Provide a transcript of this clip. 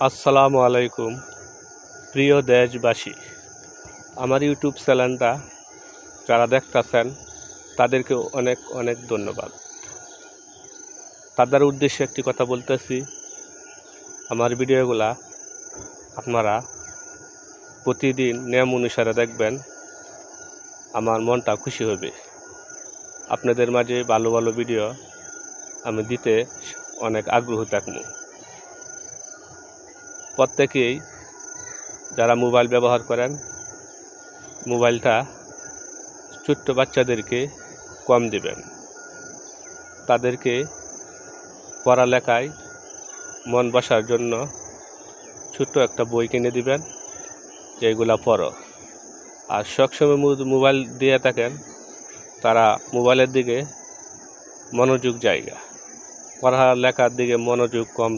আসসালামু আলাইকুম প্রিয় দেশবাসী, আমার ইউটিউব চ্যানেলটা যারা দেখতেছেন তাদেরকে অনেক অনেক ধন্যবাদ। তাদের উদ্দেশ্যে একটি কথা বলতেছি, আমার ভিডিওগুলা আপনারা প্রতিদিন নিয়ম অনুসারে দেখবেন, আমার মনটা খুশি হবে। আপনাদের মাঝে ভালো ভালো ভিডিও আমি দিতে অনেক আগ্রহ থাকব। প্রত্যেকেই যারা মোবাইল ব্যবহার করেন, মোবাইলটা ছোট্ট বাচ্চাদেরকে কম দিবেন। তাদেরকে পড়ালেখায় মন বসার জন্য ছোট্ট একটা বই কিনে দিবেন, যেগুলা পড়ো। আর সবসময় মোবাইল দিয়ে থাকেন, তারা মোবাইলের দিকে মনোযোগ জায়গা, পড়ালেখার দিকে মনোযোগ কম